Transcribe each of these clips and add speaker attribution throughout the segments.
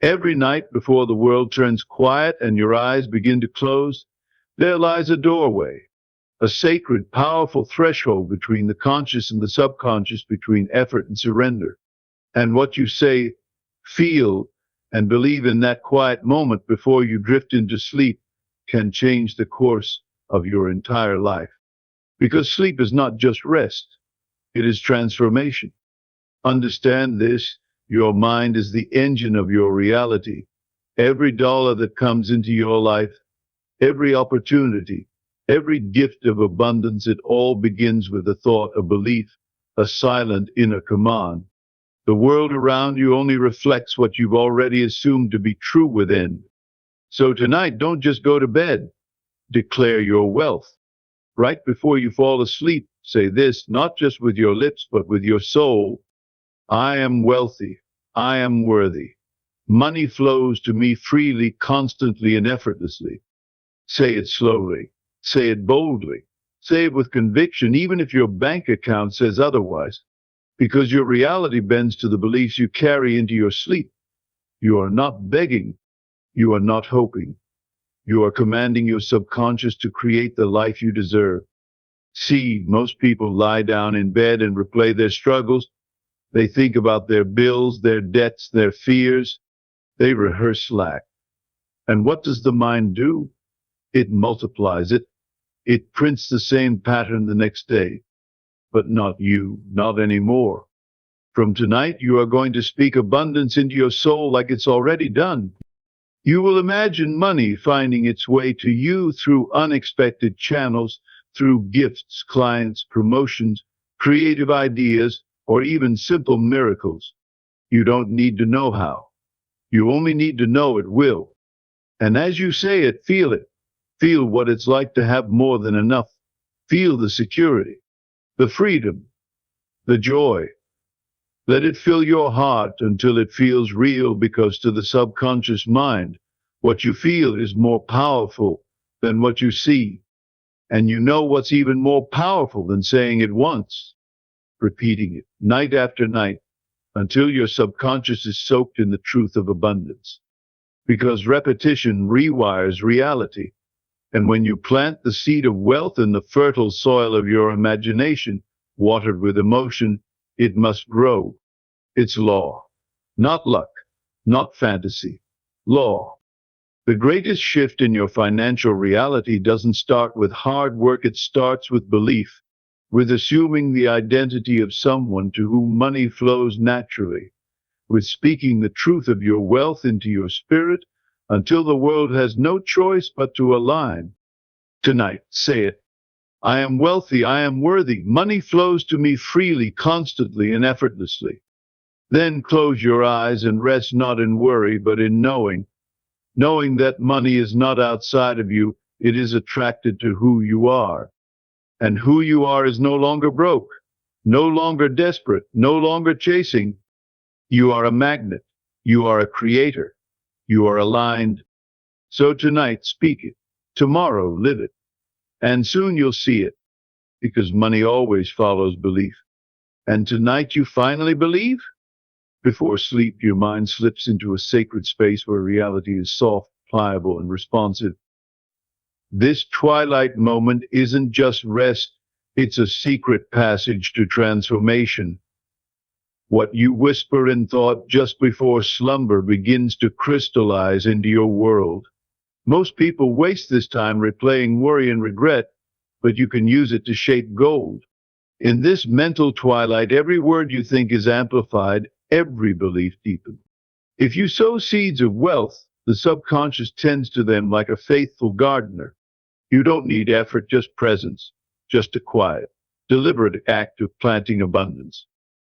Speaker 1: Every night before the world turns quiet and your eyes begin to close, there lies a doorway, a sacred, powerful threshold between the conscious and the subconscious, between effort and surrender. And what you say, feel, and believe in that quiet moment before you drift into sleep can change the course of your entire life. Because sleep is not just rest, it is transformation. Understand this: your mind is the engine of your reality. Every dollar that comes into your life, every opportunity, every gift of abundance, it all begins with a thought, a belief, a silent inner command. The world around you only reflects what you've already assumed to be true within. So tonight, don't just go to bed. Declare your wealth. Right before you fall asleep, say this, not just with your lips, but with your soul. I am wealthy. I am worthy. Money flows to me freely, constantly, and effortlessly. Say it slowly. Say it boldly. Say it with conviction, even if your bank account says otherwise, because your reality bends to the beliefs you carry into your sleep. You are not begging. You are not hoping. You are commanding your subconscious to create the life you deserve. See, most people lie down in bed and replay their struggles. They think about their bills, their debts, their fears. They rehearse lack. And what does the mind do? It multiplies it. It prints the same pattern the next day. But not you, not anymore. From tonight, you are going to speak abundance into your soul like it's already done. You will imagine money finding its way to you through unexpected channels, through gifts, clients, promotions, creative ideas, or even simple miracles. You don't need to know how. You only need to know it will. And as you say it. Feel what it's like to have more than enough. Feel the security, the freedom, the joy. Let it fill your heart until it feels real, because to the subconscious mind, what you feel is more powerful than what you see. And you know what's even more powerful than saying it once? Repeating it night after night until your subconscious is soaked in the truth of abundance. Because repetition rewires reality. And when you plant the seed of wealth in the fertile soil of your imagination, watered with emotion, it must grow. It's law, not luck, not fantasy. Law. The greatest shift in your financial reality doesn't start with hard work, it starts with belief, with assuming the identity of someone to whom money flows naturally, with speaking the truth of your wealth into your spirit until the world has no choice but to align. Tonight, say it. I am wealthy, I am worthy. Money flows to me freely, constantly, and effortlessly. Then close your eyes and rest, not in worry, but in knowing. Knowing that money is not outside of you, it is attracted to who you are. And who you are is no longer broke, no longer desperate, no longer chasing. You are a magnet. You are a creator. You are aligned. So tonight, speak it. Tomorrow, live it. And soon you'll see it, because money always follows belief. And tonight you finally believe? Before sleep, your mind slips into a sacred space where reality is soft, pliable, and responsive. This twilight moment isn't just rest, it's a secret passage to transformation. What you whisper in thought just before slumber begins to crystallize into your world. Most people waste this time replaying worry and regret, but you can use it to shape gold. In this mental twilight, every word you think is amplified, every belief deepened. If you sow seeds of wealth, the subconscious tends to them like a faithful gardener. You don't need effort, just presence, just a quiet, deliberate act of planting abundance.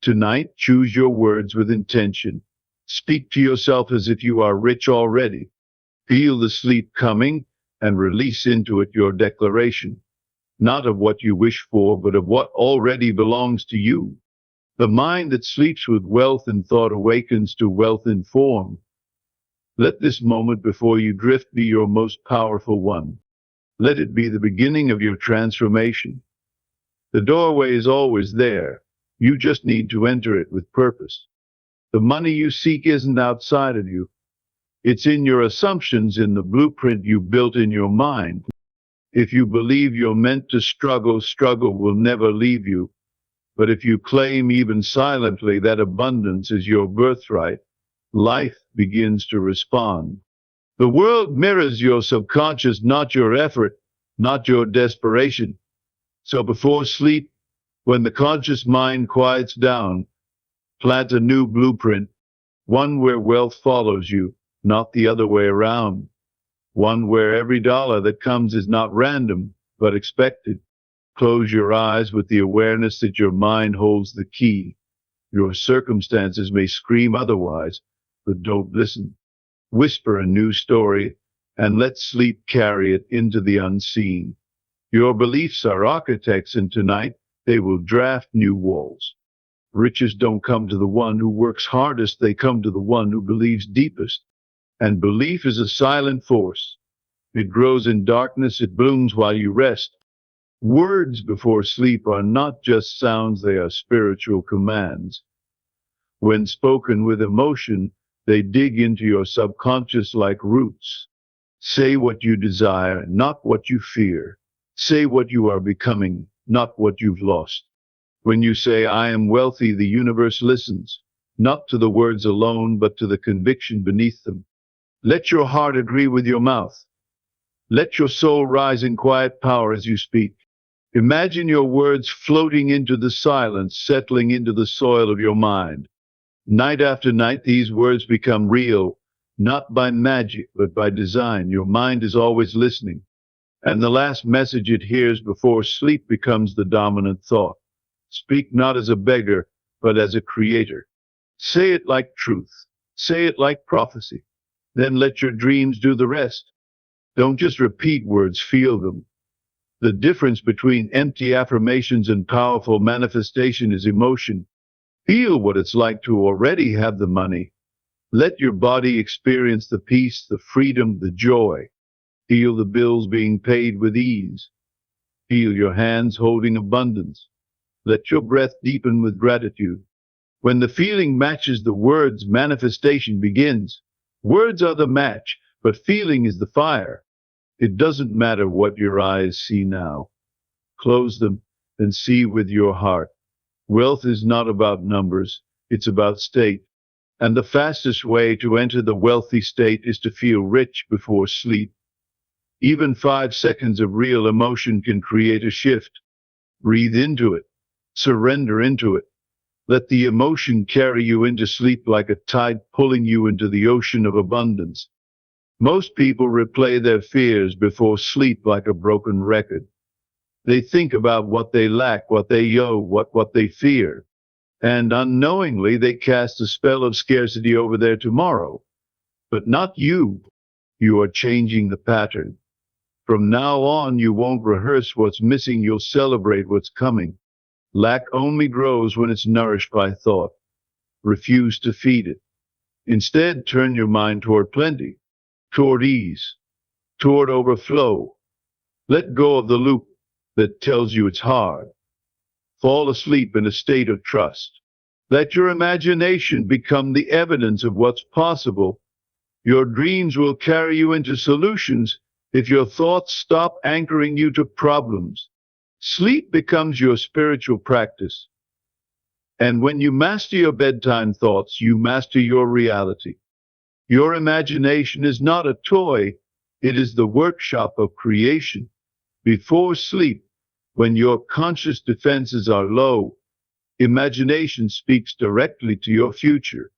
Speaker 1: Tonight, choose your words with intention. Speak to yourself as if you are rich already. Feel the sleep coming and release into it your declaration, not of what you wish for, but of what already belongs to you. The mind that sleeps with wealth in thought awakens to wealth in form. Let this moment before you drift be your most powerful one. Let it be the beginning of your transformation. The doorway is always there. You just need to enter it with purpose. The money you seek isn't outside of you. It's in your assumptions, in the blueprint you built in your mind. If you believe you're meant to struggle, struggle will never leave you. But if you claim even silently that abundance is your birthright, life begins to respond. The world mirrors your subconscious, not your effort, not your desperation. So before sleep, when the conscious mind quiets down, plant a new blueprint, one where wealth follows you, not the other way around. One where every dollar that comes is not random, but expected. Close your eyes with the awareness that your mind holds the key. Your circumstances may scream otherwise, but don't listen. Whisper a new story and let sleep carry it into the unseen. Your beliefs are architects, and tonight they will draft new walls. Riches don't come to the one who works hardest, they come to the one who believes deepest. And belief is a silent force. It grows in darkness, it blooms while you rest. Words before sleep are not just sounds, they are spiritual commands. When spoken with emotion, they dig into your subconscious like roots. Say what you desire, not what you fear. Say what you are becoming, not what you've lost. When you say, I am wealthy, the universe listens, not to the words alone, but to the conviction beneath them. Let your heart agree with your mouth. Let your soul rise in quiet power as you speak. Imagine your words floating into the silence, settling into the soil of your mind. Night after night, these words become real, not by magic, but by design. Your mind is always listening, and the last message it hears before sleep becomes the dominant thought. Speak not as a beggar, but as a creator. Say it like truth. Say it like prophecy. Then let your dreams do the rest. Don't just repeat words, feel them. The difference between empty affirmations and powerful manifestation is emotion. Feel what it's like to already have the money. Let your body experience the peace, the freedom, the joy. Feel the bills being paid with ease. Feel your hands holding abundance. Let your breath deepen with gratitude. When the feeling matches the words, manifestation begins. Words are the match, but feeling is the fire. It doesn't matter what your eyes see now. Close them and see with your heart. Wealth is not about numbers, it's about state. And the fastest way to enter the wealthy state is to feel rich before sleep. Even 5 seconds of real emotion can create a shift. Breathe into it. Surrender into it. Let the emotion carry you into sleep like a tide pulling you into the ocean of abundance. Most people replay their fears before sleep like a broken record. They think about what they lack, what they owe, what they fear. And unknowingly, they cast a spell of scarcity over their tomorrow. But not you. You are changing the pattern. From now on, you won't rehearse what's missing, you'll celebrate what's coming. Lack only grows when it's nourished by thought. Refuse to feed it. Instead, turn your mind toward plenty, toward ease, toward overflow. Let go of the loop that tells you it's hard. Fall asleep in a state of trust. Let your imagination become the evidence of what's possible. Your dreams will carry you into solutions if your thoughts stop anchoring you to problems. Sleep becomes your spiritual practice. And when you master your bedtime thoughts, you master your reality. Your imagination is not a toy, it is the workshop of creation. Before sleep, when your conscious defenses are low, imagination speaks directly to your future.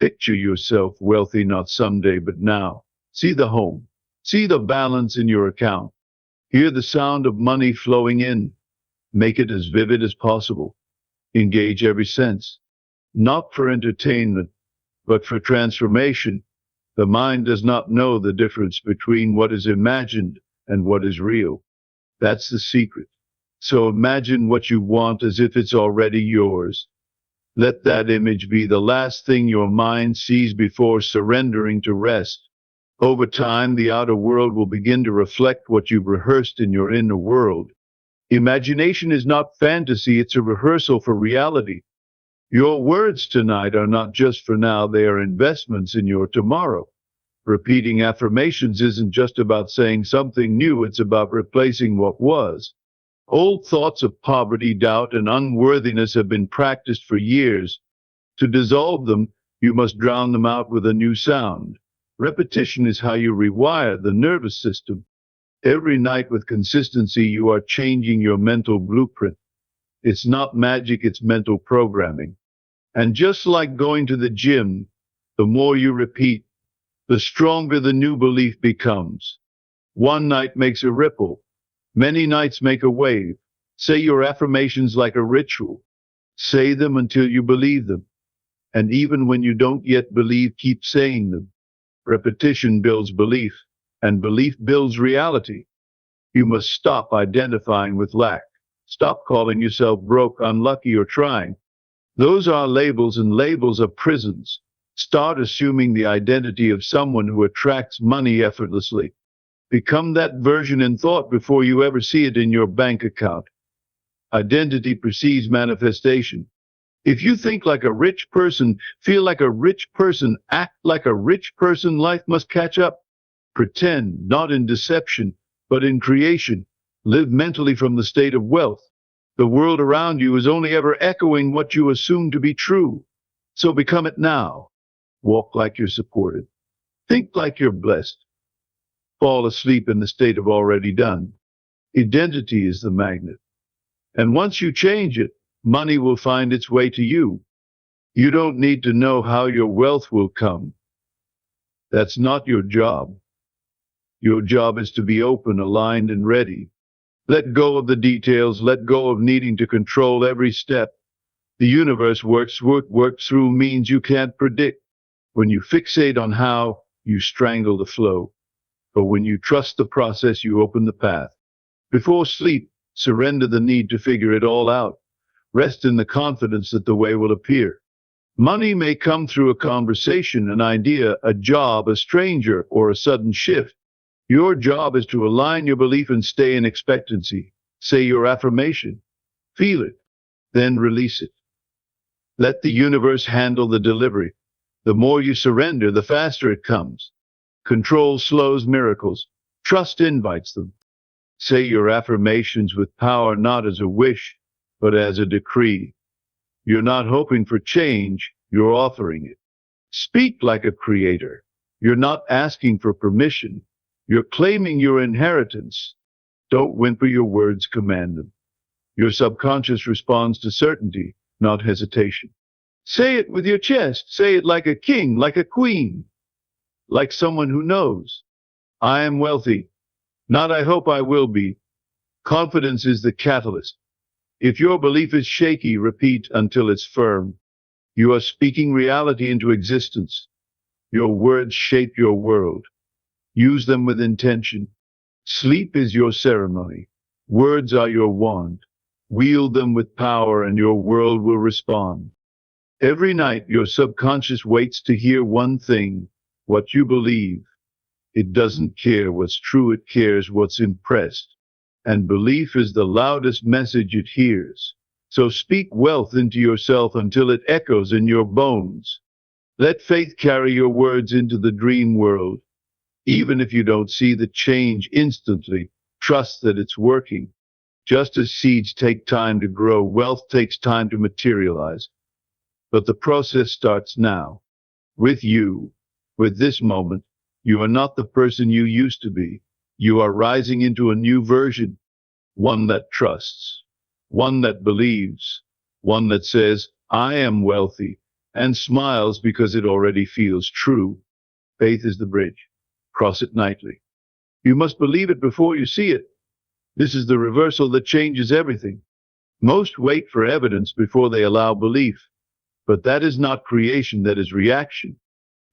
Speaker 1: Picture yourself wealthy, not someday, but now. See the home. See the balance in your account. Hear the sound of money flowing in. Make it as vivid as possible. Engage every sense. Not for entertainment, but for transformation. The mind does not know the difference between what is imagined and what is real. That's the secret. So imagine what you want as if it's already yours. Let that image be the last thing your mind sees before surrendering to rest. Over time, the outer world will begin to reflect what you've rehearsed in your inner world. Imagination is not fantasy, it's a rehearsal for reality. Your words tonight are not just for now, they are investments in your tomorrow. Repeating affirmations isn't just about saying something new, it's about replacing what was. Old thoughts of poverty, doubt, and unworthiness have been practiced for years. To dissolve them, you must drown them out with a new sound. Repetition is how you rewire the nervous system. Every night with consistency, you are changing your mental blueprint. It's not magic, it's mental programming. And just like going to the gym, the more you repeat, the stronger the new belief becomes. One night makes a ripple. Many nights make a wave. Say your affirmations like a ritual. Say them until you believe them. And even when you don't yet believe, keep saying them. Repetition builds belief, and belief builds reality. You must stop identifying with lack. Stop calling yourself broke, unlucky, or trying. Those are labels, and labels are prisons. Start assuming the identity of someone who attracts money effortlessly. Become that version in thought before you ever see it in your bank account. Identity precedes manifestation. If you think like a rich person, feel like a rich person, act like a rich person, life must catch up. Pretend, not in deception, but in creation. Live mentally from the state of wealth. The world around you is only ever echoing what you assume to be true. So become it now. Walk like you're supported. Think like you're blessed. Fall asleep in the state of already done. Identity is the magnet. And once you change it, money will find its way to you. You don't need to know how your wealth will come. That's not your job. Your job is to be open, aligned, and ready. Let go of the details. Let go of needing to control every step. The universe works through means you can't predict. When you fixate on how, you strangle the flow. But when you trust the process, you open the path. Before sleep, surrender the need to figure it all out. Rest in the confidence that the way will appear. Money may come through a conversation, an idea, a job, a stranger, or a sudden shift. Your job is to align your belief and stay in expectancy. Say your affirmation. Feel it. Then release it. Let the universe handle the delivery. The more you surrender, the faster it comes. Control slows miracles. Trust invites them. Say your affirmations with power, not as a wish, but as a decree. You're not hoping for change, you're offering it. Speak like a creator. You're not asking for permission. You're claiming your inheritance. Don't whimper, your words command them. Your subconscious responds to certainty, not hesitation. Say it with your chest. Say it like a king, like a queen, like someone who knows. I am wealthy, not I hope I will be. Confidence is the catalyst. If your belief is shaky, repeat until it's firm. You are speaking reality into existence. Your words shape your world. Use them with intention. Sleep is your ceremony. Words are your wand. Wield them with power and your world will respond. Every night, your subconscious waits to hear one thing, what you believe. It doesn't care what's true, it cares what's impressed. And belief is the loudest message it hears. So speak wealth into yourself until it echoes in your bones. Let faith carry your words into the dream world. Even if you don't see the change instantly, trust that it's working. Just as seeds take time to grow, wealth takes time to materialize. But the process starts now. With you, with this moment. You are not the person you used to be. You are rising into a new version. One that trusts. One that believes. One that says, I am wealthy, and smiles because it already feels true. Faith is the bridge. Cross it nightly. You must believe it before you see it. This is the reversal that changes everything. Most wait for evidence before they allow belief. But that is not creation, that is reaction.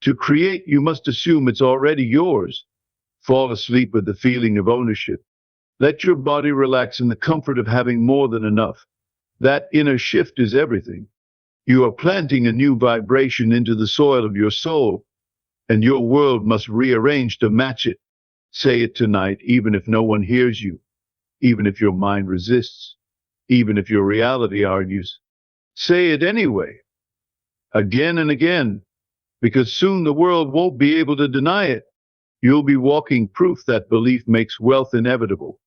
Speaker 1: To create, you must assume it's already yours. Fall asleep with the feeling of ownership. Let your body relax in the comfort of having more than enough. That inner shift is everything. You are planting a new vibration into the soil of your soul, and your world must rearrange to match it. Say it tonight, even if no one hears you, even if your mind resists, even if your reality argues. Say it anyway, again and again. because soon the world won't be able to deny it. You'll be walking proof that belief makes wealth inevitable.